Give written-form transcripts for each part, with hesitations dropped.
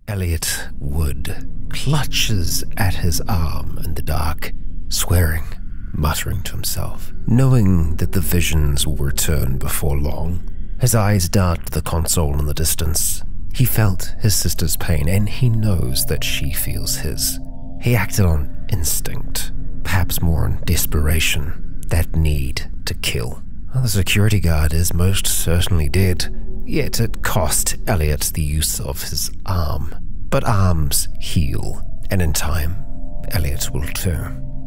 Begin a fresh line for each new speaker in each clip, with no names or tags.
Elliot Wood clutches at his arm in the dark, swearing, muttering to himself, knowing that the visions will return before long. His eyes dart to the console in the distance. He felt his sister's pain, and he knows that she feels his. He acted on instinct, perhaps more on desperation, that need to kill. Well, the security guard is most certainly dead, yet it cost Elliot the use of his arm. But arms heal, and in time, Elliot will too.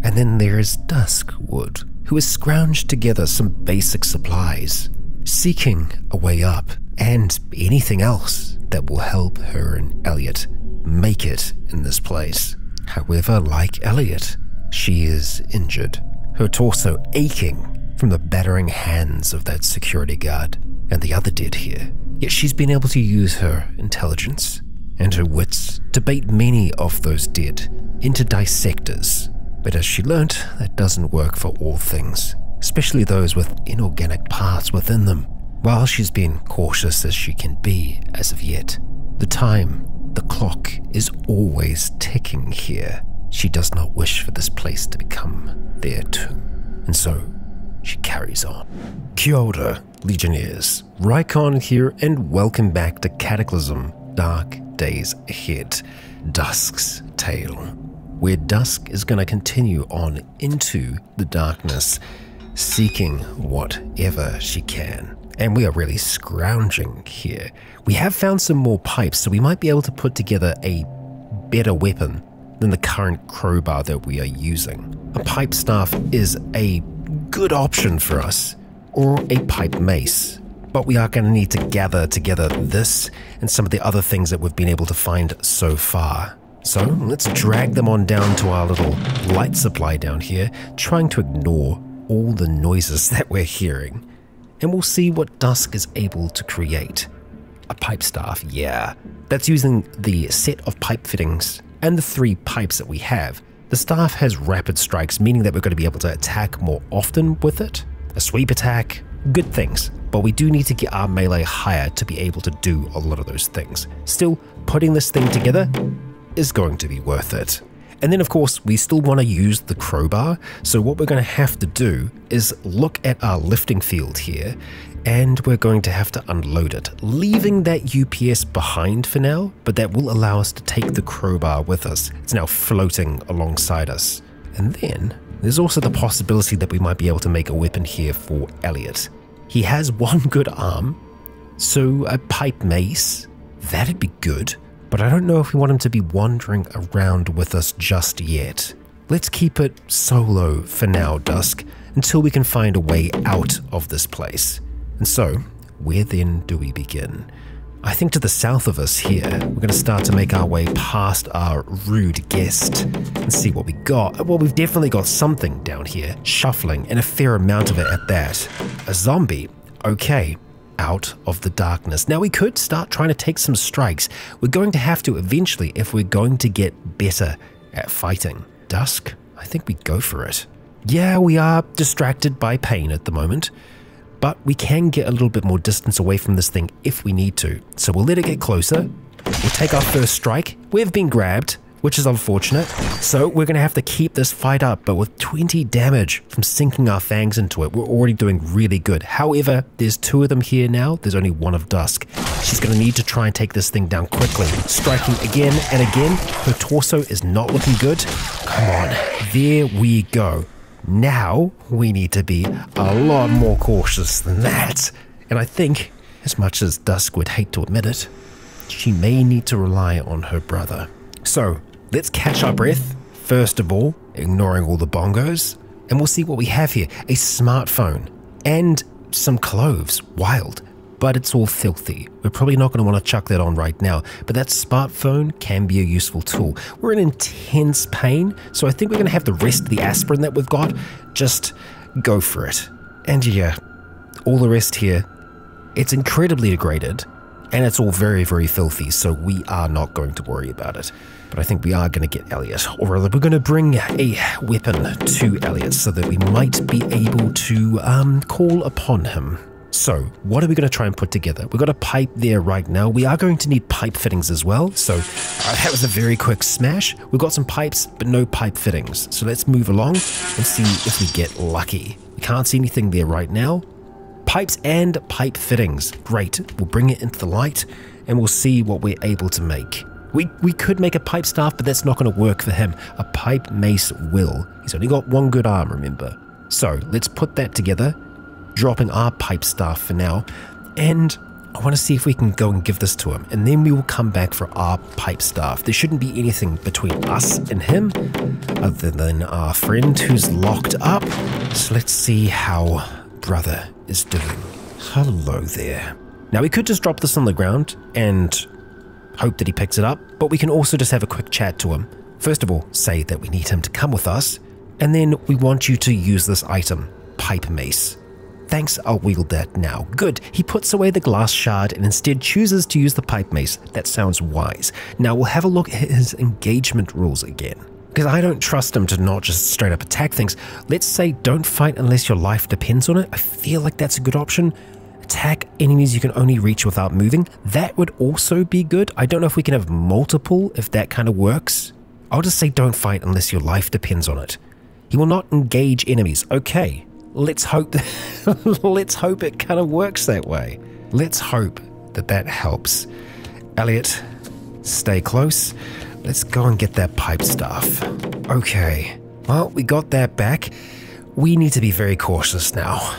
And then there is Duskwood, who has scrounged together some basic supplies, seeking a way up, and anything else that will help her and Elliot make it in this place. However, like Elliot, she is injured, her torso aching from the battering hands of that security guard and the other dead here. Yet she's been able to use her intelligence and her wits to bait many of those dead into dissectors. But as she learnt, that doesn't work for all things, especially those with inorganic parts within them. While she's been cautious as she can be as of yet, the clock is always ticking here. She does not wish for this place to become their tomb, and so she carries on. Kia ora, Legionnaires. Rykon here, and welcome back to Cataclysm: Dark Days Ahead, Dusk's Tale, where Dusk is going to continue on into the darkness, seeking whatever she can. And we are really scrounging here. We have found some more pipes, so we might be able to put together a better weapon than the current crowbar that we are using. A pipe staff is a good option for us, or a pipe mace. But we are going to need to gather together this and some of the other things that we've been able to find so far. So let's drag them on down to our little light supply down here, trying to ignore all the noises that we're hearing. And we'll see what Dusk is able to create. A pipe staff, yeah. That's using the set of pipe fittings and the 3 pipes that we have. The staff has rapid strikes, meaning that we're going to be able to attack more often with it. A sweep attack, good things. But we do need to get our melee higher to be able to do a lot of those things. Still, putting this thing together is going to be worth it. And then of course, we still want to use the crowbar, so what we're going to have to do is look at our lifting field here, and we're going to have to unload it, leaving that UPS behind for now, but that will allow us to take the crowbar with us. It's now floating alongside us. And then, there's also the possibility that we might be able to make a weapon here for Elliot. He has one good arm, so a pipe mace, that'd be good. But I don't know if we want him to be wandering around with us just yet. Let's keep it solo for now, Dusk, until we can find a way out of this place. And so, where then do we begin? I think to the south of us here, we're going to start to make our way past our rude guest and see what we got. Well, we've definitely got something down here, shuffling, and a fair amount of it at that. A zombie, okay. Out of the darkness. Now we could start trying to take some strikes. We're going to have to eventually if we're going to get better at fighting. Dusk, I think we go for it. Yeah, we are distracted by pain at the moment, but we can get a little bit more distance away from this thing if we need to. So we'll let it get closer. We'll take our first strike. We've been grabbed, which is unfortunate. So we're going to have to keep this fight up, but with 20 damage from sinking our fangs into it, we're already doing really good. However, there's 2 of them here now. There's only 1 of Dusk. She's going to need to try and take this thing down quickly. Striking again and again. Her torso is not looking good. Come on. There we go. Now we need to be a lot more cautious than that. And I think, as much as Dusk would hate to admit it, she may need to rely on her brother. So, let's catch our breath, first of all, ignoring all the bongos, and we'll see what we have here. A smartphone and some clothes. Wild, but it's all filthy. We're probably not going to want to chuck that on right now, but that smartphone can be a useful tool. We're in intense pain, so I think we're going to have the rest of the aspirin that we've got. Just go for it. And yeah, all the rest here, it's incredibly degraded, and it's all very, very filthy, so we are not going to worry about it. But I think we are going to get Elliot, or rather we're going to bring a weapon to Elliot so that we might be able to call upon him. So what are we going to try and put together? We've got a pipe there right now. We are going to need pipe fittings as well. So that was a very quick smash. We've got some pipes, but no pipe fittings. So let's move along and see if we get lucky. We can't see anything there right now. Pipes and pipe fittings. Great. We'll bring it into the light and we'll see what we're able to make. We could make a pipe staff, but that's not going to work for him. A pipe mace will. He's only got one good arm, remember. So let's put that together, dropping our pipe staff for now. And I want to see if we can go and give this to him. And then we will come back for our pipe staff. There shouldn't be anything between us and him other than our friend who's locked up. So let's see how brother is doing. Hello there. Now we could just drop this on the ground and hope that he picks it up, but we can also just have a quick chat to him. First of all, say that we need him to come with us, and then we want you to use this item, pipe mace. Thanks, I'll wield that now. Good, he puts away the glass shard and instead chooses to use the pipe mace. That sounds wise. Now we'll have a look at his engagement rules again, because I don't trust him to not just straight up attack things. Let's say don't fight unless your life depends on it. I feel like that's a good option. Attack enemies you can only reach without moving. That would also be good. I don't know if we can have multiple, if that kind of works. I'll just say don't fight unless your life depends on it. He will not engage enemies. Okay, let's hope let's hope it kind of works that way. Let's hope that that helps. Elliot, stay close. Let's go and get that pipe staff. Okay, well, we got that back. We need to be very cautious now.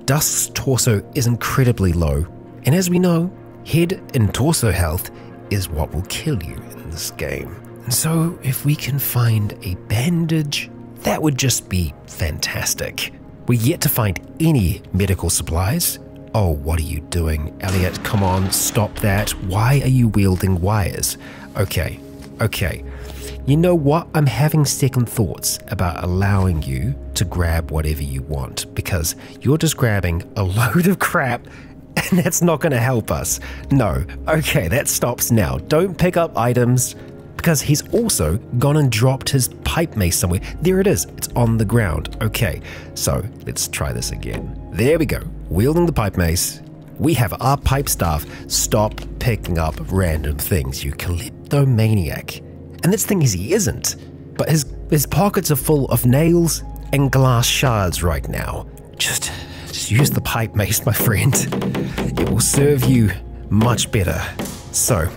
Dusk's torso is incredibly low, and as we know, head and torso health is what will kill you in this game. And so if we can find a bandage, that would just be fantastic. We're yet to find any medical supplies. Oh, what are you doing, Elliot? Come on, stop that. Why are you wielding wires? Okay. You know what? I'm having second thoughts about allowing you to grab whatever you want, because you're just grabbing a load of crap and that's not going to help us. No. Okay, that stops now. Don't pick up items, because he's also gone and dropped his pipe mace somewhere. There it is. It's on the ground. Okay, so let's try this again. There we go. Wielding the pipe mace. We have our pipe staff. Stop picking up random things, you kleptomaniac. And this thing is he isn't, but his pockets are full of nails and glass shards right now. Just use the pipe mace, my friend. It will serve you much better. So,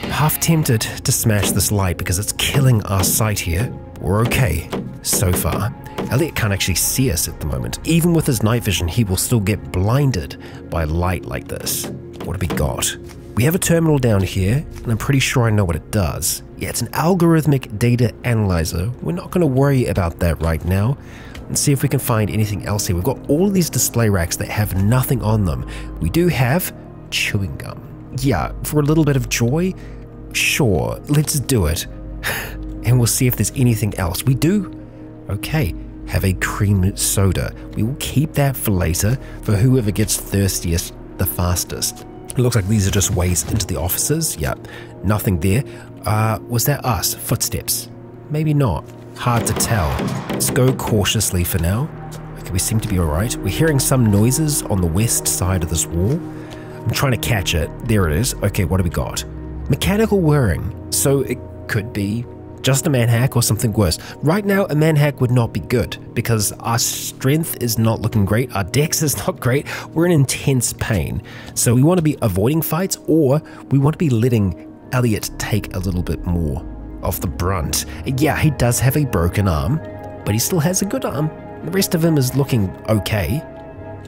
I'm half tempted to smash this light because it's killing our sight here. We're okay so far. Elliot can't actually see us at the moment. Even with his night vision, he will still get blinded by light like this. What have we got? We have a terminal down here, and I'm pretty sure I know what it does. Yeah, it's an algorithmic data analyzer. We're not going to worry about that right now. Let's see if we can find anything else here. We've got all of these display racks that have nothing on them. We do have chewing gum. Yeah, for a little bit of joy, sure, let's do it. And we'll see if there's anything else. We do? Okay, have a cream soda. We will keep that for later, for whoever gets thirstiest the fastest. It looks like these are just ways into the offices. Yep, nothing there. Was that us? Footsteps? Maybe not. Hard to tell. Let's go cautiously for now. Okay, we seem to be alright. We're hearing some noises on the west side of this wall. I'm trying to catch it. There it is. Okay, what do we got? Mechanical whirring. So it could be just a manhack or something worse. Right now, a manhack would not be good because our strength is not looking great. Our dex is not great. We're in intense pain. So we want to be avoiding fights, or we want to be letting Elliot take a little bit more of the brunt. Yeah, he does have a broken arm, but he still has a good arm. The rest of him is looking okay.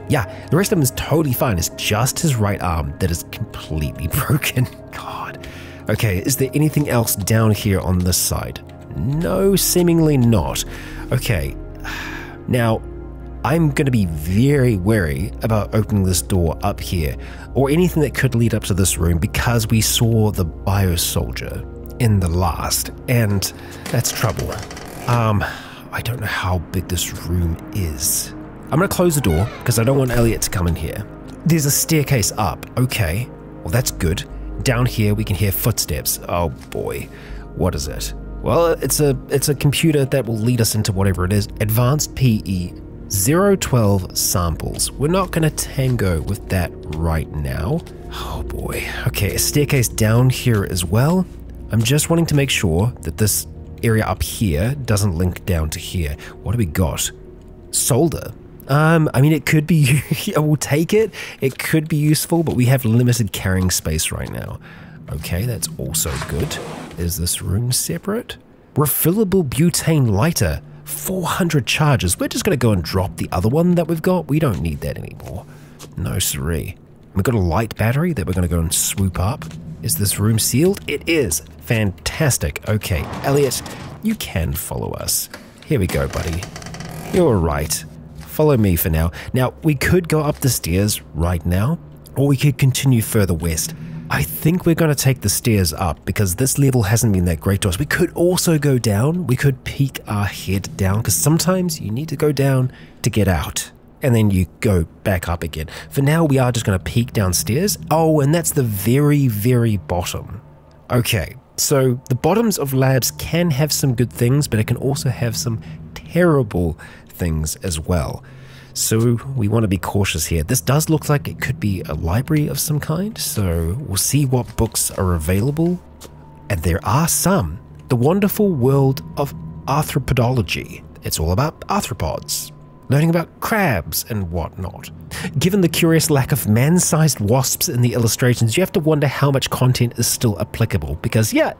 Yeah, the rest of him is totally fine. It's just his right arm that is completely broken. God. Okay, is there anything else down here on this side? No, seemingly not. Okay, now I'm going to be very wary about opening this door up here or anything that could lead up to this room, because we saw the biosoldier in the last, and that's trouble. I don't know how big this room is. I'm going to close the door because I don't want Elliot to come in here. There's a staircase up. Okay, well that's good. Down here we can hear footsteps. Oh boy, what is it? Well, it's a computer that will lead us into whatever it is. Advanced PE 012 samples. We're not going to tango with that right now. Oh boy. Okay, a staircase down here as well. I'm just wanting to make sure that this area up here doesn't link down to here. What do we got? Solder. I mean, it could be, we'll take it. It could be useful, but we have limited carrying space right now. Okay, that's also good. Is this room separate? Refillable butane lighter. 400 charges. We're just going to go and drop the other one that we've got. We don't need that anymore. No siree. We've got a light battery that we're going to go and swoop up. Is this room sealed? It is. Fantastic. Okay, Elliot, you can follow us. Here we go, buddy. You're right. Follow me for now. Now, we could go up the stairs right now, or we could continue further west. I think we're going to take the stairs up because this level hasn't been that great to us. We could also go down. We could peek our head down because sometimes you need to go down to get out and then you go back up again. For now, we are just going to peek downstairs. Oh, and that's the very, very bottom. Okay, so the bottoms of labs can have some good things, but it can also have some terrible things as well. So we want to be cautious here. This does look like it could be a library of some kind, so we'll see what books are available. And there are some. The Wonderful World of Arthropodology. It's all about arthropods, learning about crabs and whatnot. Given the curious lack of man-sized wasps in the illustrations, you have to wonder how much content is still applicable, because yeah,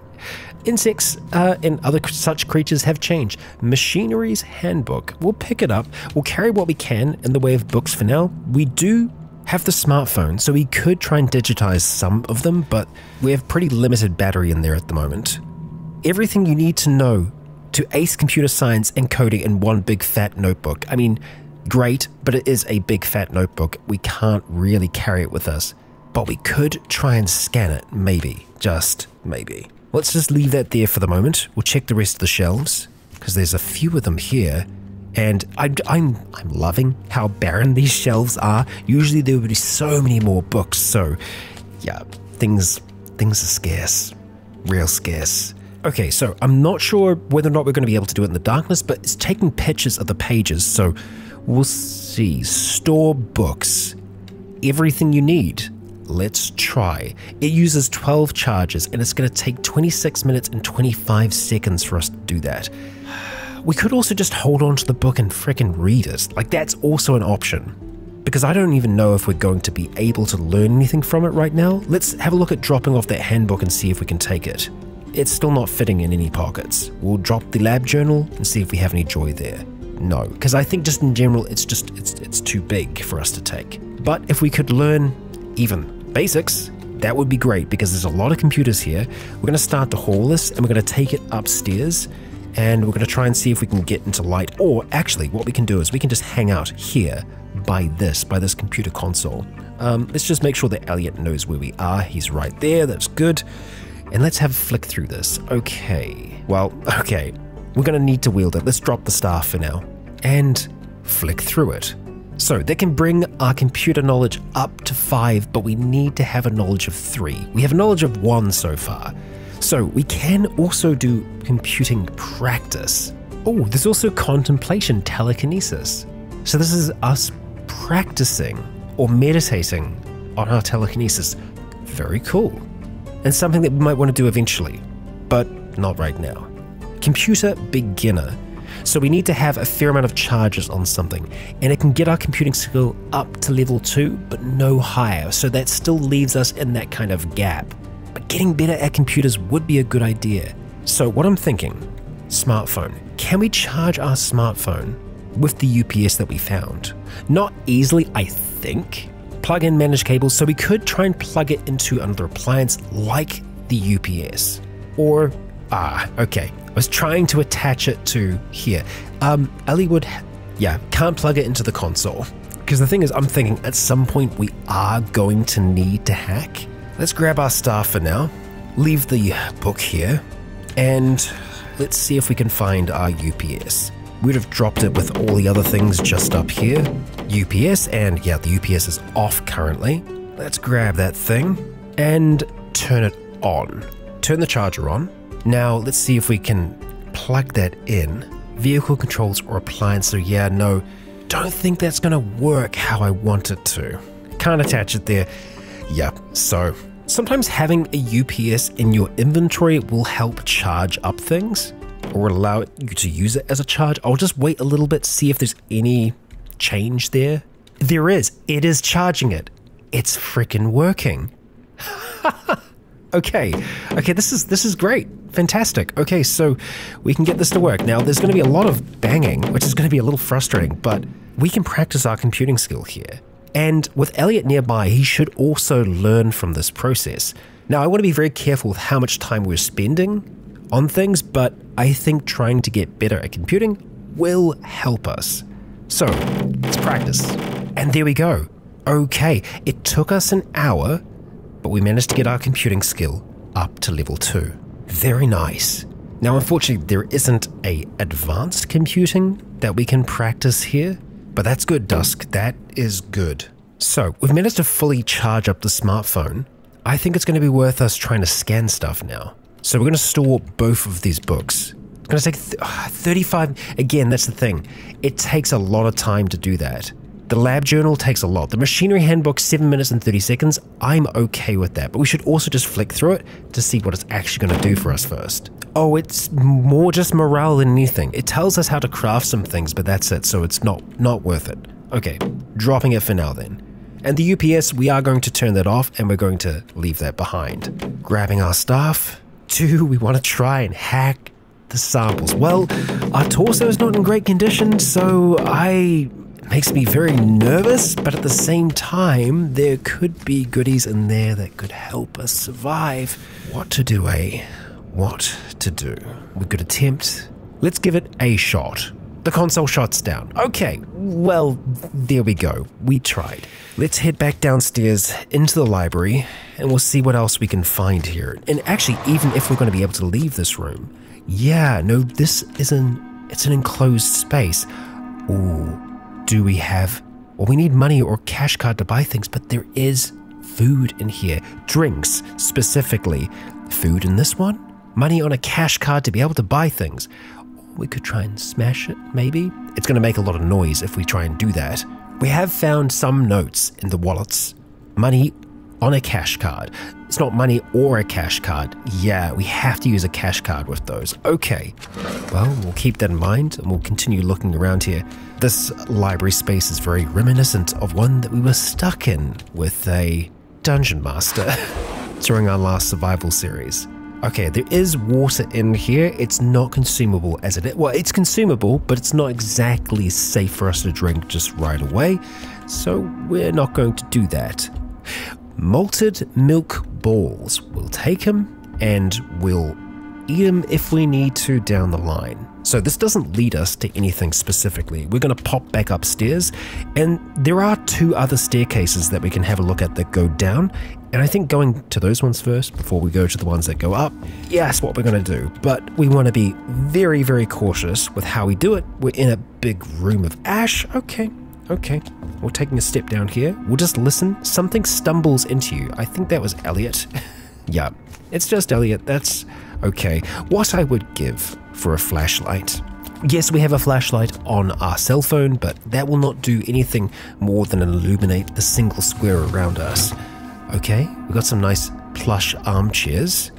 insects and other such creatures have changed. Machinery's Handbook. We'll pick it up. We'll carry what we can in the way of books for now. We do have the smartphone, so we could try and digitize some of them, but we have pretty limited battery in there at the moment. Everything you need to know to ace computer science and coding in one big fat notebook. I mean, great, but it is a big fat notebook. We can't really carry it with us, but we could try and scan it, maybe, just maybe. Let's just leave that there for the moment. We'll check the rest of the shelves, because there's a few of them here, and I'm loving how barren these shelves are. Usually there would be so many more books, so yeah, things are scarce, real scarce. Okay, so I'm not sure whether or not we're going to be able to do it in the darkness, but it's taking pictures of the pages, so we'll see. Store books. Everything you need. Let's try. It uses 12 charges, and it's going to take 26 minutes and 25 seconds for us to do that. We could also just hold on to the book and frickin' read it. Like, that's also an option. Because I don't even know if we're going to be able to learn anything from it right now. Let's have a look at dropping off that handbook and see if we can take it. It's still not fitting in any pockets. We'll drop the lab journal and see if we have any joy there. No, because I think just in general, it's too big for us to take. But if we could learn even basics, that would be great, because there's a lot of computers here. We're going to start to haul this, and we're going to take it upstairs, and we're going to try and see if we can get into light. Or actually, what we can do is we can just hang out here by this computer console. Let's just make sure that Elliot knows where we are. He's right there. That's good. And let's have a flick through this. Okay. Well, okay. We're going to need to wield it. Let's drop the staff for now and flick through it. So that can bring our computer knowledge up to 5, but we need to have a knowledge of 3. We have a knowledge of 1 so far. So we can also do computing practice. Oh, there's also contemplation telekinesis. So this is us practicing or meditating on our telekinesis. Very cool. And something that we might want to do eventually, but not right now. Computer beginner. So we need to have a fair amount of charges on something, and it can get our computing skill up to level 2, but no higher. So that still leaves us in that kind of gap. But getting better at computers would be a good idea. So what I'm thinking, smartphone. Can we charge our smartphone with the UPS that we found? Not easily, I think. Plug in managed cables, so we could try and plug it into another appliance like the UPS. Or, okay, I was trying to attach it to here. Ellie would, can't plug it into the console. Because the thing is, I'm thinking at some point we are going to need to hack. Let's grab our staff for now, leave the book here, and let's see if we can find our UPS. We'd have dropped it with all the other things just up here. UPS, and yeah, the UPS is off currently. Let's grab that thing and turn it on. Turn the charger on. Now let's see if we can plug that in. Vehicle controls or appliance, so yeah, no. don't think that's going to work how I want it to. Can't attach it there. Yep, so sometimes having a UPS in your inventory will help charge up things or allow you to use it as a charge. I'll just wait a little bit, see if there's any change there. There is. It is charging it. It's freaking working. Okay, this is great. Fantastic. Okay, so we can get this to work. Now, there's going to be a lot of banging, which is going to be a little frustrating, but we can practice our computing skill here. And with Elliot nearby, he should also learn from this process. Now, I want to be very careful with how much time we're spending on things, but I think trying to get better at computing will help us. So, let's practice. And there we go. Okay, it took us an hour, but we managed to get our computing skill up to level 2. Very nice. Now, unfortunately, there isn't a advanced computing that we can practice here, but that's good, Dusk. That is good. So, we've managed to fully charge up the smartphone. I think it's going to be worth us trying to scan stuff now. So we're going to store both of these books. It's going to take 35... Again, that's the thing. It takes a lot of time to do that. The lab journal takes a lot. The machinery handbook, 7 minutes and 30 seconds. I'm okay with that, but we should also just flick through it to see what it's actually going to do for us first. Oh, it's more just morale than anything. It tells us how to craft some things, but that's it, so it's not worth it. Okay, dropping it for now then. And the UPS, we are going to turn that off, and we're going to leave that behind. Grabbing our stuff. We want to try and hack the samples. Well, our torso is not in great condition, so it makes me very nervous, but at the same time, there could be goodies in there that could help us survive. What to do, eh? What to do? We could attempt. Let's give it a shot. The console shuts down. Okay, well, there we go. We tried. Let's head back downstairs into the library and we'll see what else we can find here. And actually, even if we're going to be able to leave this room. Yeah, no, it's an enclosed space. Ooh, do we have... Well, we need money or cash card to buy things, but there is food in here. Drinks, specifically. Food in this one? Money on a cash card to be able to buy things. We could try and smash it, maybe? It's going to make a lot of noise if we try and do that. We have found some notes in the wallets. Money on a cash card. It's not money or a cash card. Yeah, we have to use a cash card with those. Okay. Well, we'll keep that in mind and we'll continue looking around here. This library space is very reminiscent of one that we were stuck in with a dungeon master during our last survival series. Okay, there is water in here. It's not consumable as it is. Well, it's consumable, but it's not exactly safe for us to drink just right away. So we're not going to do that. Malted milk balls. We'll take them and we'll eat them if we need to down the line. So this doesn't lead us to anything specifically. We're going to pop back upstairs and there are 2 other staircases that we can have a look at that go down. And I think going to those ones first before we go to the ones that go up, yeah, that's what we're going to do. But we want to be very, very cautious with how we do it. We're in a big room of ash. Okay. We're taking a step down here. We'll just listen. Something stumbles into you. I think that was Elliot. Yeah, it's just Elliot. That's okay. What I would give for a flashlight. Yes, we have a flashlight on our cell phone, but that will not do anything more than illuminate the single square around us. Okay, we've got some nice plush armchairs,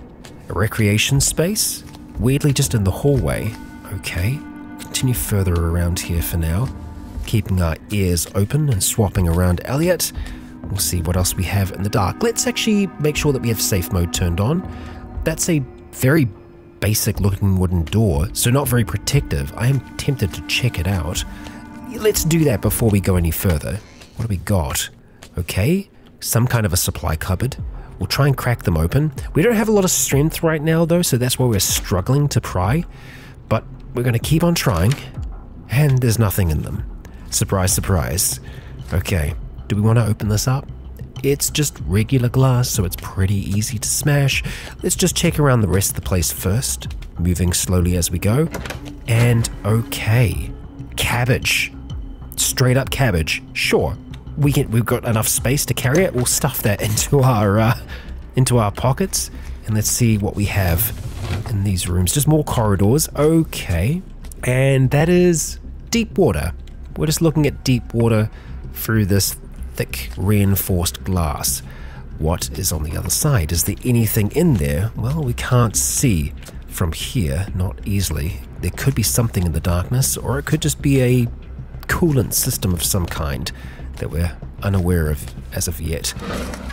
a recreation space, weirdly just in the hallway. Okay, continue further around here for now, keeping our ears open and swapping around Elliot. We'll see what else we have in the dark. Let's actually make sure that we have safe mode turned on. That's a very basic looking wooden door, so not very protective. I am tempted to check it out. Let's do that before we go any further. What do we got? Okay. Some kind of a supply cupboard. We'll try and crack them open. We don't have a lot of strength right now though, so that's why we're struggling to pry. But we're going to keep on trying. And there's nothing in them. Surprise, surprise. Okay, do we want to open this up? It's just regular glass, so it's pretty easy to smash. Let's just check around the rest of the place first, moving slowly as we go. And okay, cabbage. Straight up cabbage, sure. We've got enough space to carry it. We'll stuff that into our pockets, and let's see what we have in these rooms. Just more corridors. Okay, and that is deep water. We're just looking at deep water through this thick reinforced glass. What is on the other side? Is there anything in there? Well, we can't see from here, not easily. There could be something in the darkness, or it could just be a coolant system of some kind that we're unaware of as of yet.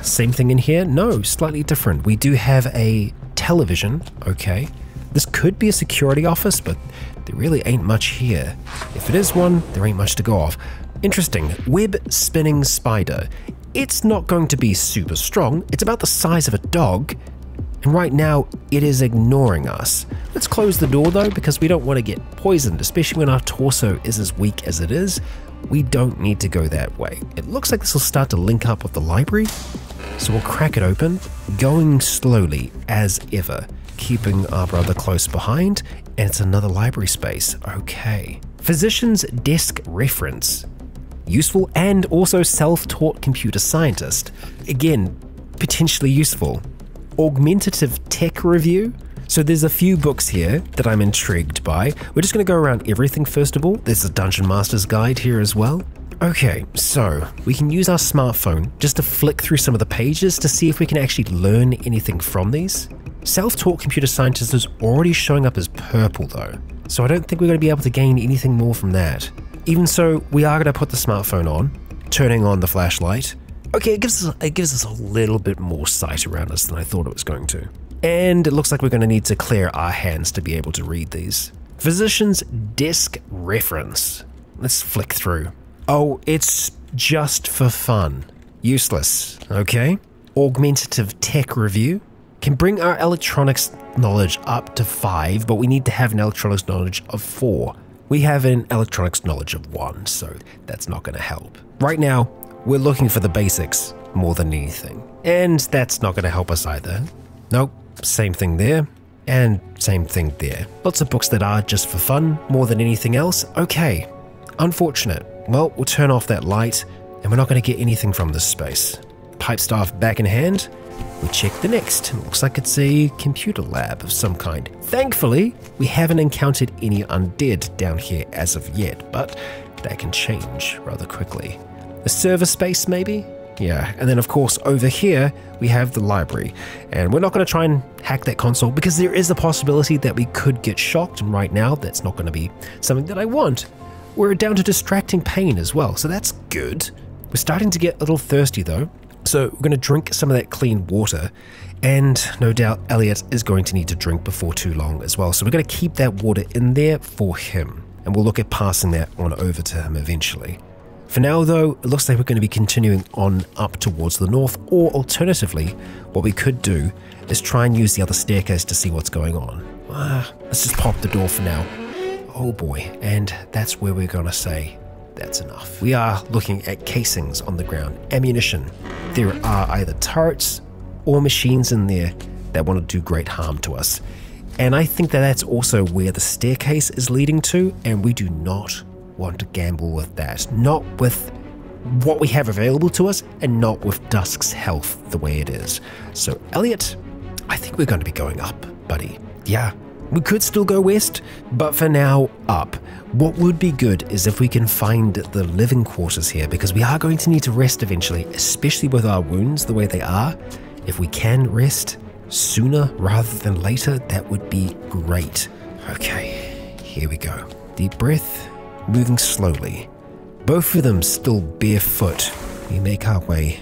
Same thing in here? No, slightly different. We do have a television, okay. This could be a security office, but there really ain't much here. If it is one, there ain't much to go off. Interesting, web spinning spider. It's not going to be super strong. It's about the size of a dog. And right now, it is ignoring us. Let's close the door though, because we don't want to get poisoned, especially when our torso is as weak as it is. We don't need to go that way. It looks like this will start to link up with the library. So we'll crack it open, going slowly as ever, keeping our brother close behind. And it's another library space. Okay. Physician's desk reference. Useful, and also self-taught computer scientist. Again, potentially useful. Augmentative tech review. So there's a few books here that I'm intrigued by. We're just going to go around everything first of all. There's a Dungeon Master's Guide here as well. Okay, so we can use our smartphone just to flick through some of the pages to see if we can actually learn anything from these. Self-taught computer scientist is already showing up as purple though, so I don't think we're going to be able to gain anything more from that. Even so, we are going to put the smartphone on, turning on the flashlight. Okay, it gives us a little bit more sight around us than I thought it was going to. And it looks like we're going to need to clear our hands to be able to read these. Physician's desk reference. Let's flick through. Oh, it's just for fun. Useless, okay? Augmentative tech review. Can bring our electronics knowledge up to 5, but we need to have an electronics knowledge of 4. We have an electronics knowledge of 1, so that's not going to help. Right now, we're looking for the basics more than anything. And that's not going to help us either. Nope, same thing there, and same thing there. Lots of books that are just for fun more than anything else. Okay, unfortunate. Well, we'll turn off that light, and we're not going to get anything from this space. Pipe staff back in hand. We check the next. It looks like it's a computer lab of some kind. Thankfully, we haven't encountered any undead down here as of yet, but that can change rather quickly. A server space, maybe? Yeah, and then of course over here, we have the library. And we're not going to try and hack that console because there is a possibility that we could get shocked, and right now, that's not going to be something that I want. We're down to distracting pain as well, so that's good. We're starting to get a little thirsty though. So we're going to drink some of that clean water, and no doubt Elliot is going to need to drink before too long as well. So we're going to keep that water in there for him, and we'll look at passing that on over to him eventually. For now though, it looks like we're going to be continuing on up towards the north, or alternatively, what we could do is try and use the other staircase to see what's going on. Let's just pop the door for now. Oh boy, and that's where we're going to say, that's enough. We are looking at casings on the ground, ammunition. There are either turrets or machines in there that want to do great harm to us. And I think that that's also where the staircase is leading to, and we do not want to gamble with that. Not with what we have available to us, and not with Dusk's health the way it is. So Elliot, I think we're going to be going up, buddy. Yeah. We could still go west, but for now, up. What would be good is if we can find the living quarters here, because we are going to need to rest eventually, especially with our wounds the way they are. If we can rest sooner rather than later, that would be great. Okay, here we go. Deep breath, moving slowly. Both of them still barefoot. We make our way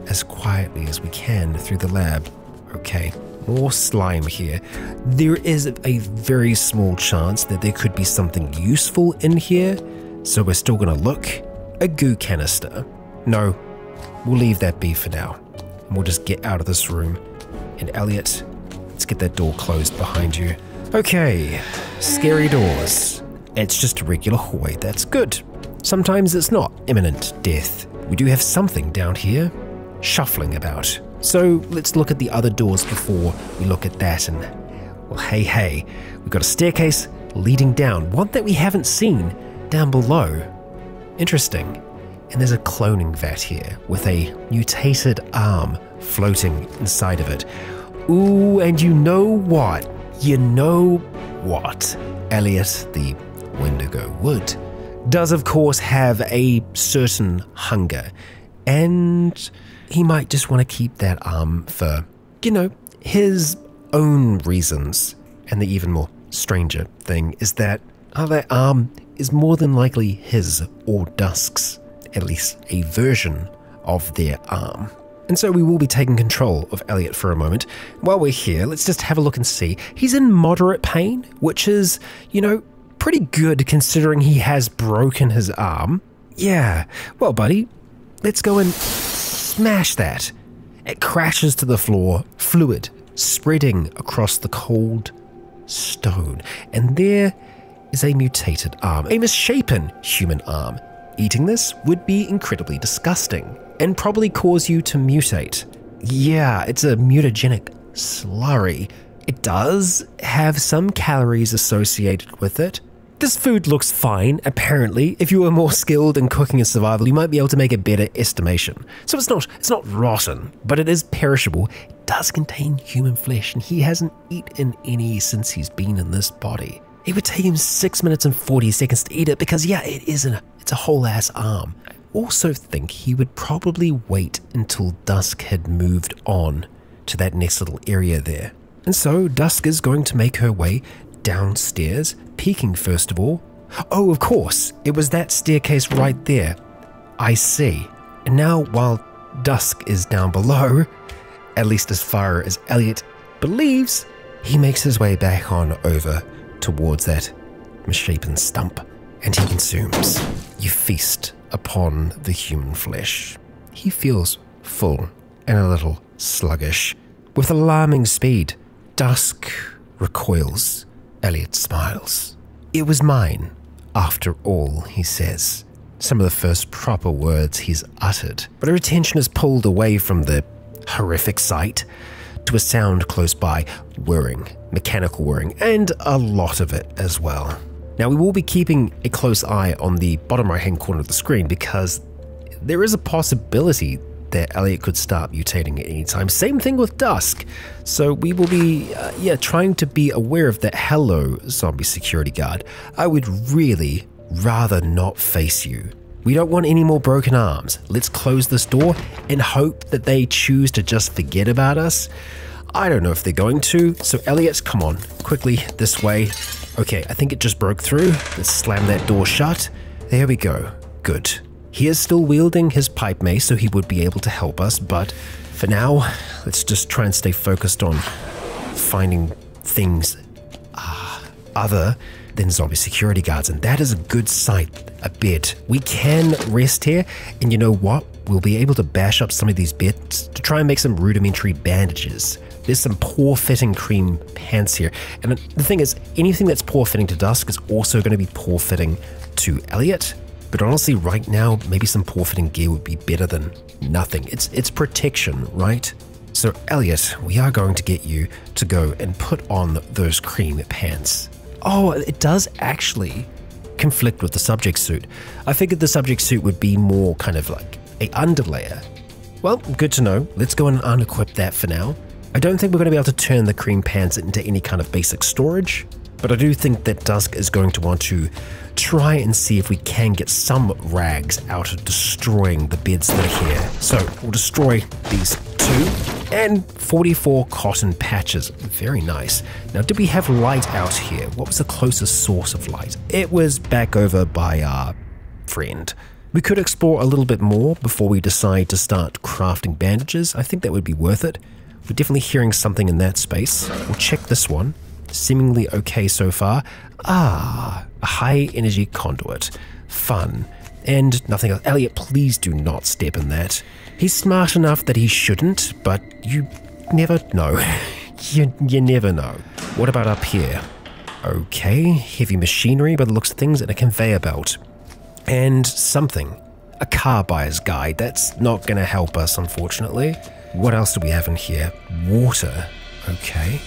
as quietly as we can through the lab. Okay. More slime here. There is a very small chance that there could be something useful in here, so we're still going to look. A goo canister. No, we'll leave that be for now. And we'll just get out of this room. And Elliot, let's get that door closed behind you. Okay, scary doors. It's just a regular hallway, that's good. Sometimes it's not imminent death. We do have something down here, shuffling about. So let's look at the other doors before we look at that, and well, hey, we've got a staircase leading down, one that we haven't seen down below. Interesting. And there's a cloning vat here with a mutated arm floating inside of it. Ooh, and you know what? Elliot the Wendigo would does of course have a certain hunger, and he might just want to keep that arm for, his own reasons. And the even more stranger thing is that that arm is more than likely his or Dusk's, at least a version of their arm. And so we will be taking control of Elliot for a moment. While we're here, let's just have a look and see. He's in moderate pain, which is, pretty good considering he has broken his arm. Yeah, well, buddy, let's go and smash that. It crashes to the floor, fluid spreading across the cold stone. And there is a mutated arm, a misshapen human arm. Eating this would be incredibly disgusting and probably cause you to mutate. Yeah, it's a mutagenic slurry. It does have some calories associated with it. This food looks fine, apparently. If you were more skilled in cooking and survival, you might be able to make a better estimation. So it's not rotten, but it is perishable. It does contain human flesh, and he hasn't eaten any since he's been in this body. It would take him 6 minutes and 40 seconds to eat it because, yeah, it's a whole ass arm. I also think he would probably wait until Dusk had moved on to that next little area there. And so Dusk is going to make her way downstairs, peeking first of all. Oh, of course, it was that staircase right there. I see. And now while Dusk is down below, at least as far as Elliot believes, he makes his way back on over towards that misshapen stump, and he consumes. You feast upon the human flesh. He feels full and a little sluggish. With alarming speed, Dusk recoils. Elliot smiles. It was mine, after all, he says. Some of the first proper words he's uttered, but her attention is pulled away from the horrific sight to a sound close by, whirring, mechanical whirring, and a lot of it as well. Now, we will be keeping a close eye on the bottom right-hand corner of the screen because there is a possibility that Elliot could start mutating at any time. Same thing with Dusk. So we will be, trying to be aware of that. Hello, zombie security guard. I would really rather not face you. We don't want any more broken arms. Let's close this door and hope that they choose to just forget about us. I don't know if they're going to. So Elliot, come on, quickly this way. Okay, I think it just broke through. Let's slam that door shut. There we go. Good. He is still wielding his pipe mace, so he would be able to help us, but for now, let's just try and stay focused on finding things other than zombie security guards, and that is a good sight, a bed. We can rest here, and you know what? We'll be able to bash up some of these beds to try and make some rudimentary bandages. There's some poor-fitting cream pants here, and the thing is, anything that's poor-fitting to Dusk is also going to be poor-fitting to Elliot. But honestly, right now, maybe some poor-fitting gear would be better than nothing. It's protection, right? So, Elliot, we are going to get you to go and put on those cream pants. Oh, it does actually conflict with the subject suit. I figured the subject suit would be more kind of like a underlayer. Well, good to know. Let's go and unequip that for now. I don't think we're going to be able to turn the cream pants into any kind of basic storage, but I do think that Dusk is going to want to try and see if we can get some rags out of destroying the beds that are here. So we'll destroy these 2 and 44 cotton patches. Very nice. Now, did we have light out here? What was the closest source of light? It was back over by our friend. We could explore a little bit more before we decide to start crafting bandages. I think that would be worth it. We're definitely hearing something in that space. We'll check this one. Seemingly okay so far. A high energy conduit. Fun. And nothing else. Elliot, please do not step in that. He's smart enough that he shouldn't, but you never know. you never know. What about up here? Okay, heavy machinery by the looks of things and a conveyor belt. And something. A car buyer's guide. That's not going to help us, unfortunately. What else do we have in here? Water. Okay.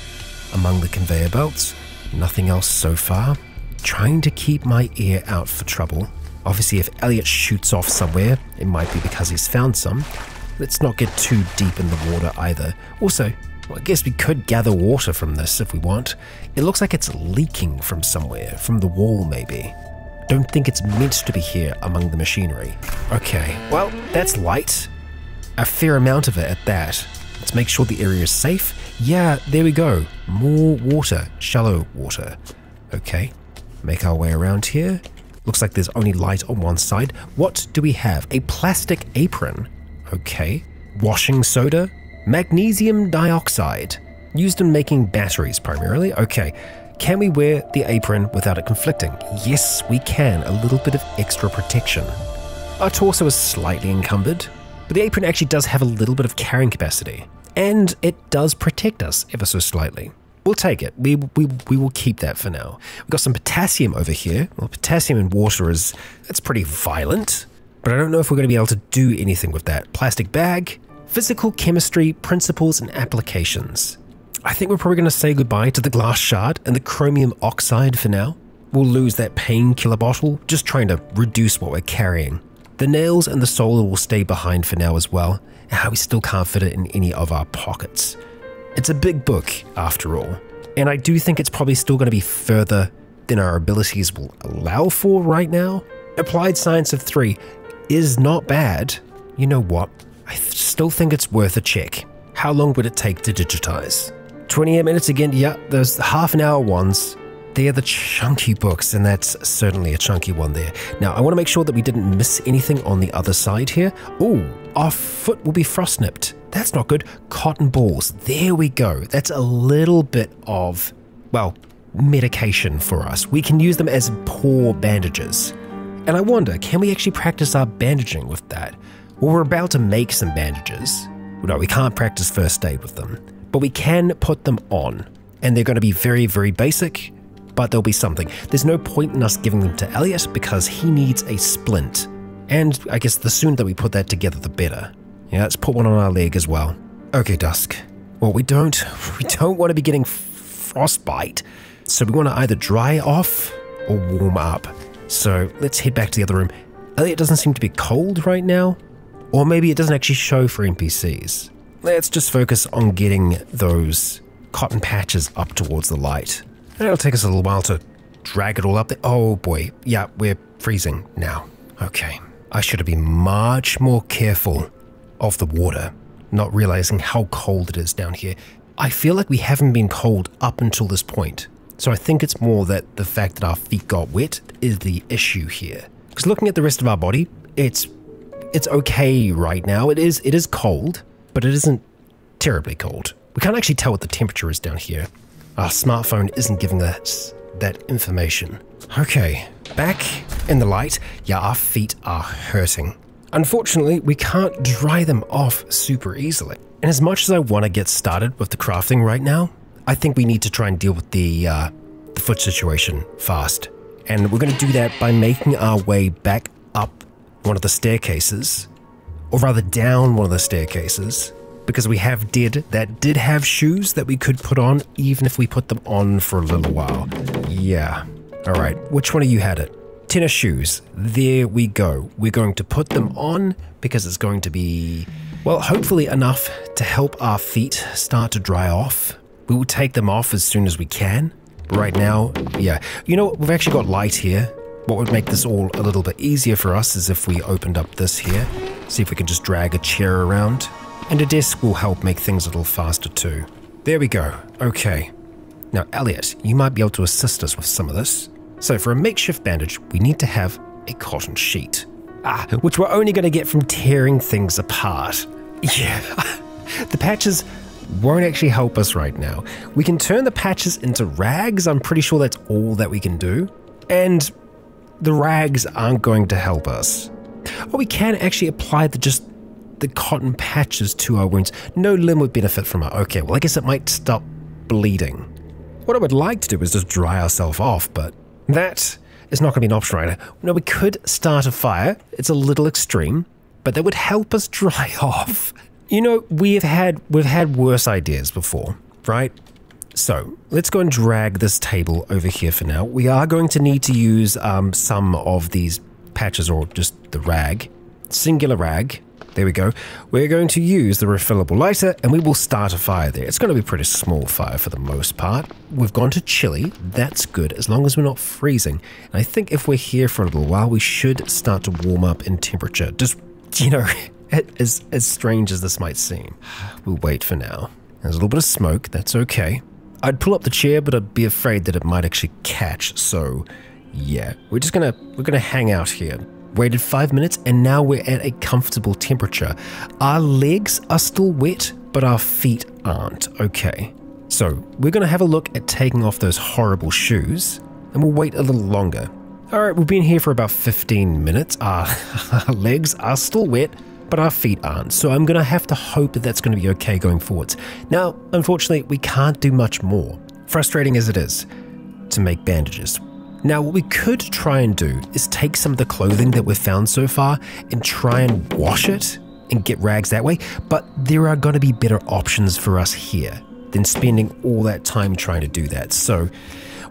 Among the conveyor belts. Nothing else so far. Trying to keep my ear out for trouble. Obviously, if Elliot shoots off somewhere, it might be because he's found some. Let's not get too deep in the water either. Also, well, I guess we could gather water from this if we want. It looks like it's leaking from somewhere, from the wall maybe. don't think it's meant to be here among the machinery. Okay, well, that's light. A fair amount of it at that. Let's make sure the area is safe. Yeah, there we go. More water, shallow water. Okay, make our way around here. Looks like there's only light on one side. What do we have? A plastic apron. Okay. Washing soda. Magnesium dioxide. Used in making batteries primarily. Okay. Can we wear the apron without it conflicting? Yes, we can. A little bit of extra protection. Our torso is slightly encumbered, but the apron actually does have a little bit of carrying capacity. And it does protect us ever so slightly. We'll take it. We will keep that for now. We've got some potassium over here. Well, potassium in water it's pretty violent, but I don't know if we're going to be able to do anything with that. Plastic bag, physical chemistry, principles and applications. I think we're probably going to say goodbye to the glass shard and the chromium oxide for now. We'll lose that painkiller bottle, just trying to reduce what we're carrying. The nails and the solar will stay behind for now as well, and we still can't fit it in any of our pockets. It's a big book, after all, and I do think it's probably still going to be further than our abilities will allow for right now. Applied Science of 3 is not bad. You know what? I still think it's worth a check. How long would it take to digitize? 28 minutes again, yeah, those half an hour ones. They're the chunky books, and that's certainly a chunky one there. Now, I want to make sure that we didn't miss anything on the other side here. Oh, our foot will be frost nipped. That's not good. Cotton balls. There we go. That's a little bit of, well, medication for us. We can use them as paw bandages. And I wonder, can we actually practice our bandaging with that? Well, we're about to make some bandages. No, we can't practice first aid with them, but we can put them on. And they're going to be very, very basic, but there'll be something. There's no point in us giving them to Elliot because he needs a splint. And I guess the sooner that we put that together, the better. Yeah, let's put one on our leg as well. Okay, Dusk. Well, we don't want to be getting frostbite, so we want to either dry off or warm up. So let's head back to the other room. Elliot doesn't seem to be cold right now, or maybe it doesn't actually show for NPCs. Let's just focus on getting those cotton patches up towards the light. It'll take us a little while to drag it all up there. Oh boy, yeah, we're freezing now. Okay, I should have been much more careful of the water, not realizing how cold it is down here. I feel like we haven't been cold up until this point, so I think it's more that the fact that our feet got wet is the issue here. Because looking at the rest of our body, it's okay right now. It is cold, but it isn't terribly cold. We can't actually tell what the temperature is down here. Our smartphone isn't giving us that information. Okay, back in the light. Yeah, our feet are hurting. Unfortunately, we can't dry them off super easily. And as much as I want to get started with the crafting right now, I think we need to try and deal with the foot situation fast. And we're going to do that by making our way back up one of the staircases, or rather down one of the staircases, because we have Dead that did have shoes that we could put on even if we put them on for a little while. Yeah. All right. Which one of you had it? Tennis shoes. There we go. We're going to put them on because it's going to be, well, hopefully enough to help our feet start to dry off. We will take them off as soon as we can. But right now, yeah. You know what? We've actually got light here. What would make this all a little bit easier for us is if we opened up this here. See if we can just drag a chair around. And a desk will help make things a little faster too. There we go. Okay. Now, Elliot, you might be able to assist us with some of this. So for a makeshift bandage, we need to have a cotton sheet. Which we're only going to get from tearing things apart. Yeah. The patches won't actually help us right now. We can turn the patches into rags. I'm pretty sure that's all that we can do. And the rags aren't going to help us. Or we can actually apply the cotton patches to our wounds. No limb would benefit from it. Okay, well, I guess it might stop bleeding. What I would like to do is just dry ourselves off, but that is not going to be an option right now. No, we could start a fire. It's a little extreme, but that would help us dry off. You know, we've had worse ideas before, right? So let's go and drag this table over here for now. We are going to need to use some of these patches or just the rag, singular rag. There we go. We're going to use the refillable lighter and we will start a fire there. It's going to be a pretty small fire for the most part. We've gone to chilly. That's good as long as we're not freezing. And I think if we're here for a little while, we should start to warm up in temperature. Just, you know, as strange as this might seem. We'll wait for now. There's a little bit of smoke. That's okay. I'd pull up the chair, but I'd be afraid that it might actually catch. So yeah, we're gonna hang out here. Waited 5 minutes and now we're at a comfortable temperature. Our legs are still wet, but our feet aren't. Okay, so we're gonna have a look at taking off those horrible shoes and we'll wait a little longer. All right, we've been here for about 15 minutes. Our legs are still wet, but our feet aren't. So I'm gonna have to hope that that's gonna be okay going forwards. Now, unfortunately, we can't do much more, frustrating as it is, to make bandages. Now, what we could try and do is take some of the clothing that we've found so far and try and wash it and get rags that way, but there are going to be better options for us here than spending all that time trying to do that. So,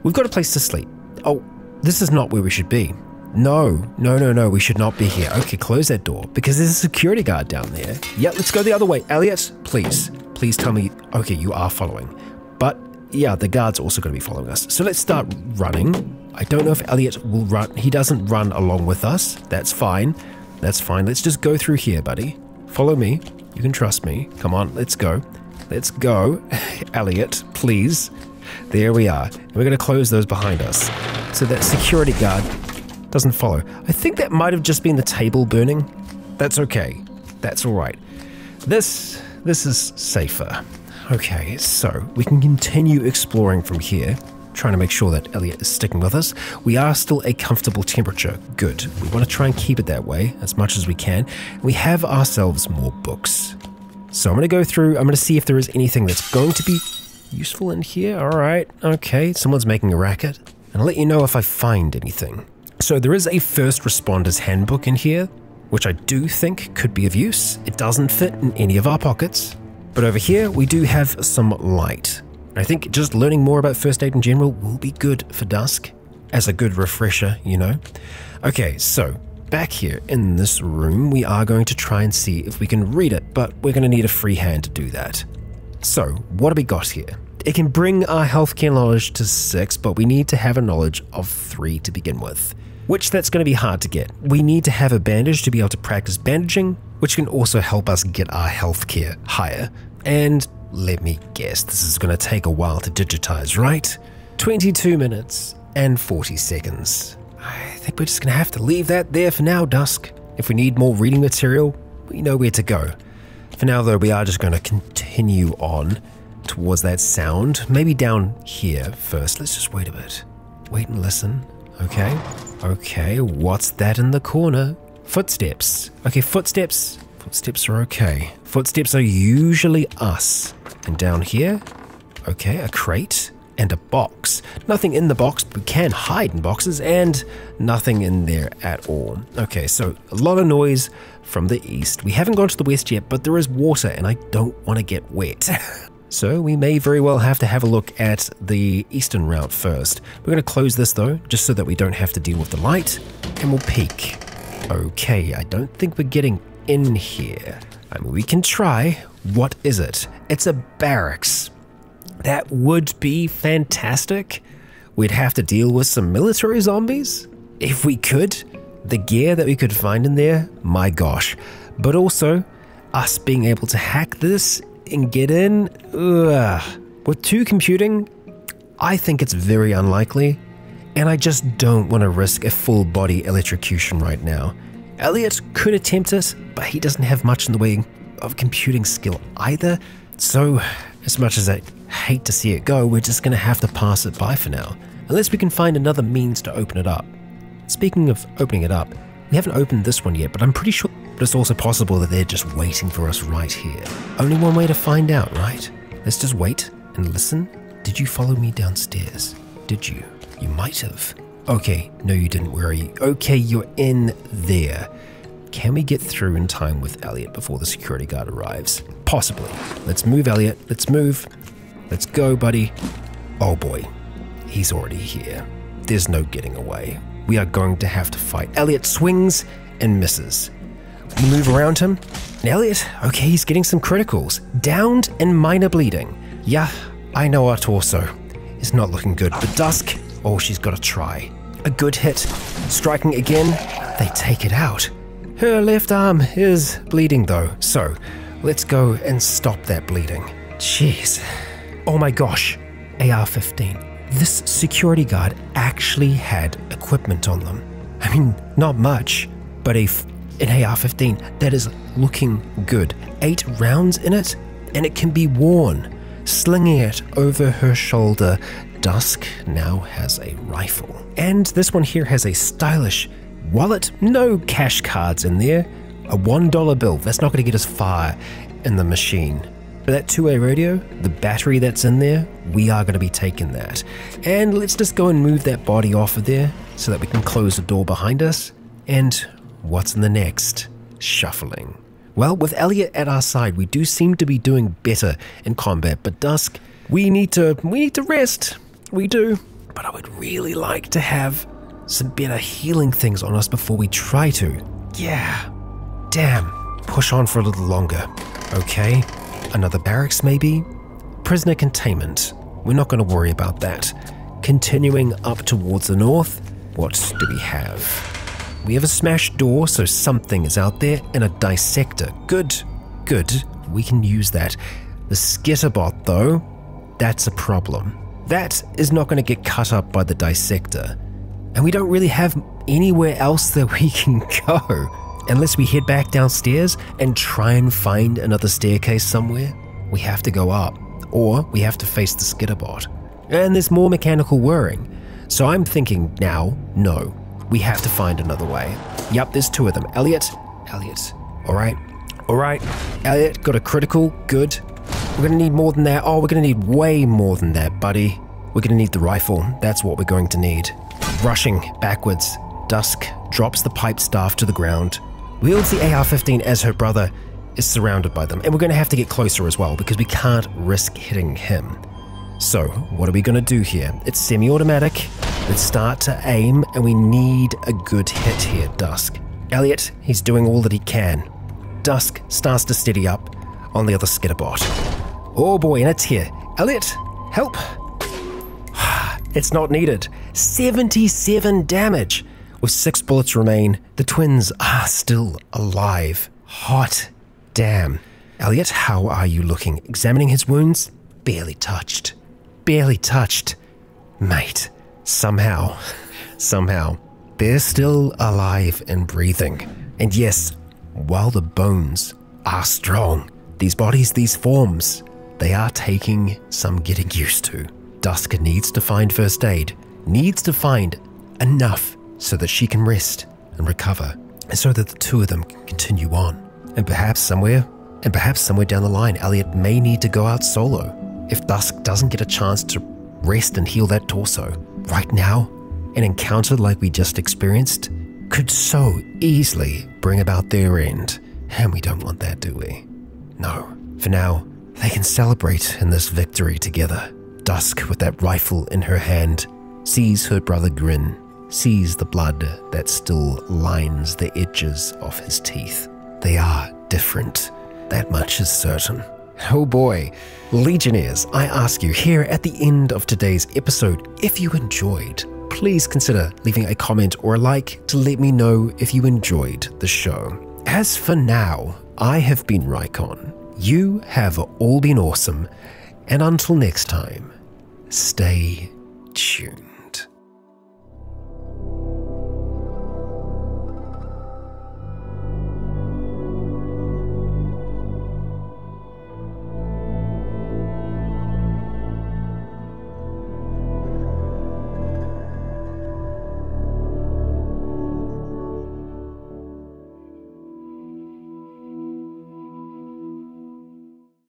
we've got a place to sleep. Oh, this is not where we should be. No, we should not be here. Okay, close that door because there's a security guard down there. Yeah, let's go the other way. Elliot, please tell me, okay, you are following. But yeah, the guard's also going to be following us. So let's start running. I don't know if Elliot will run. He doesn't run along with us. That's fine. That's fine. Let's just go through here, buddy. Follow me. You can trust me. Come on, let's go. Let's go. Elliot, please. There we are. And we're going to close those behind us so that security guard doesn't follow. I think that might have just been the table burning. That's okay. That's all right. This is safer. Okay, so we can continue exploring from here, trying to make sure that Elliot is sticking with us. We are still a comfortable temperature. Good. We want to try and keep it that way as much as we can. We have ourselves more books. So I'm going to go through, I'm going to see if there is anything that's going to be useful in here. All right. Okay. Someone's making a racket. And I'll let you know if I find anything. So there is a first responders handbook in here, which I do think could be of use. It doesn't fit in any of our pockets. But over here, we do have some light. I think just learning more about first aid in general will be good for dusk, as a good refresher, you know. Okay, so back here in this room, we are going to try and see if we can read it, but we're going to need a free hand to do that. So, what have we got here? It can bring our healthcare knowledge to 6, but we need to have a knowledge of 3 to begin with, which that's going to be hard to get. We need to have a bandage to be able to practice bandaging, which can also help us get our healthcare higher. And let me guess, this is going to take a while to digitize, right? 22 minutes and 40 seconds. I think we're just going to have to leave that there for now, Dusk. If we need more reading material, we know where to go. For now, though, we are just going to continue on towards that sound. Maybe down here first. Let's just wait a bit. Wait and listen. Okay. Okay, what's that in the corner? Footsteps. Okay, footsteps. Footsteps are okay. Footsteps are usually us. And down here, okay, a crate and a box. Nothing in the box, but we can hide in boxes, and nothing in there at all. Okay, so a lot of noise from the east. We haven't gone to the west yet, but there is water, and I don't want to get wet. So we may very well have to have a look at the eastern route first. We're going to close this though, just so that we don't have to deal with the light, and we'll peek. Okay, I don't think we're getting in here. I mean, we can try. What is it? It's a barracks. That would be fantastic. We'd have to deal with some military zombies. If we could, the gear that we could find in there, my gosh. But also, us being able to hack this and get in, with 2 computing, I think it's very unlikely, and I just don't want to risk a full body electrocution right now. Elliot could attempt it, but he doesn't have much in the way of computing skill either, so as much as I hate to see it go, we're just going to have to pass it by for now, unless we can find another means to open it up. Speaking of opening it up, we haven't opened this one yet, but I'm pretty sure it's also possible that they're just waiting for us right here. Only one way to find out, right? Let's just wait and listen. Did you follow me downstairs? Did you? You might have. Okay, no you didn't, where are you? Okay, you're in there. Can we get through in time with Elliot before the security guard arrives? Possibly. Let's move, Elliot. Let's move. Let's go, buddy. Oh boy, he's already here. There's no getting away. We are going to have to fight. Elliot swings and misses. We move around him. And Elliot, okay, he's getting some criticals. Downed and minor bleeding. Yeah, I know our torso is not looking good, but Dusk, oh, she's got to try. A good hit. Striking again, they take it out. Her left arm is bleeding though, so let's go and stop that bleeding. Jeez. Oh my gosh, AR-15. This security guard actually had equipment on them. I mean, not much, but an AR-15 that is looking good. 8 rounds in it, and it can be worn. Slinging it over her shoulder, Dusk now has a rifle. And this one here has a stylish wallet, no cash cards in there. A $1 bill, that's not going to get us far in the machine. But that two-way radio, the battery that's in there, we are going to be taking that. And let's just go and move that body off of there so that we can close the door behind us. And what's in the next? Shuffling. Well, with Elliot at our side, we do seem to be doing better in combat, but Dusk, we need to rest. We do. But I would really like to have some better healing things on us before we try to. Yeah. Damn. Push on for a little longer. Okay. Another barracks, maybe? Prisoner containment. We're not going to worry about that. Continuing up towards the north, what do we have? We have a smashed door, so something is out there, and a dissector. Good, good. We can use that. The skitterbot, though, that's a problem. That is not going to get cut up by the dissector. And we don't really have anywhere else that we can go. Unless we head back downstairs and try and find another staircase somewhere, we have to go up, or we have to face the skitterbot. And there's more mechanical whirring. So I'm thinking now, no, we have to find another way. Yup, there's 2 of them. Elliot, all right. Elliot got a critical, good. We're gonna need more than that. Oh, we're gonna need way more than that, buddy. We're gonna need the rifle. That's what we're going to need. Rushing backwards, Dusk drops the pipe staff to the ground, wields the AR-15 as her brother is surrounded by them. And we're going to have to get closer as well because we can't risk hitting him. So what are we going to do here? It's semi-automatic. Let's start to aim, and we need a good hit here, Dusk. Elliot, he's doing all that he can. Dusk starts to steady up on the other skitterbot. Oh boy, and it's here. Elliot, help. It's not needed. 77 damage. With 6 bullets remain, the twins are still alive. Hot damn. Elliot, how are you looking? Examining his wounds? Barely touched. Barely touched. Mate, somehow, they're still alive and breathing. And yes, while the bones are strong, these bodies, these forms, they are taking some getting used to. Dusk needs to find first aid, needs to find enough so that she can rest and recover, and so that the 2 of them can continue on. And perhaps somewhere down the line, Elliot may need to go out solo if Dusk doesn't get a chance to rest and heal that torso. Right now, an encounter like we just experienced could so easily bring about their end, and we don't want that, do we? No. For now, they can celebrate in this victory together. Dusk, with that rifle in her hand, sees her brother grin, sees the blood that still lines the edges of his teeth. They are different. That much is certain. Oh boy. Legionnaires, I ask you here at the end of today's episode, if you enjoyed, please consider leaving a comment or a like to let me know if you enjoyed the show. As for now, I have been Rykon. You have all been awesome. And until next time, stay tuned.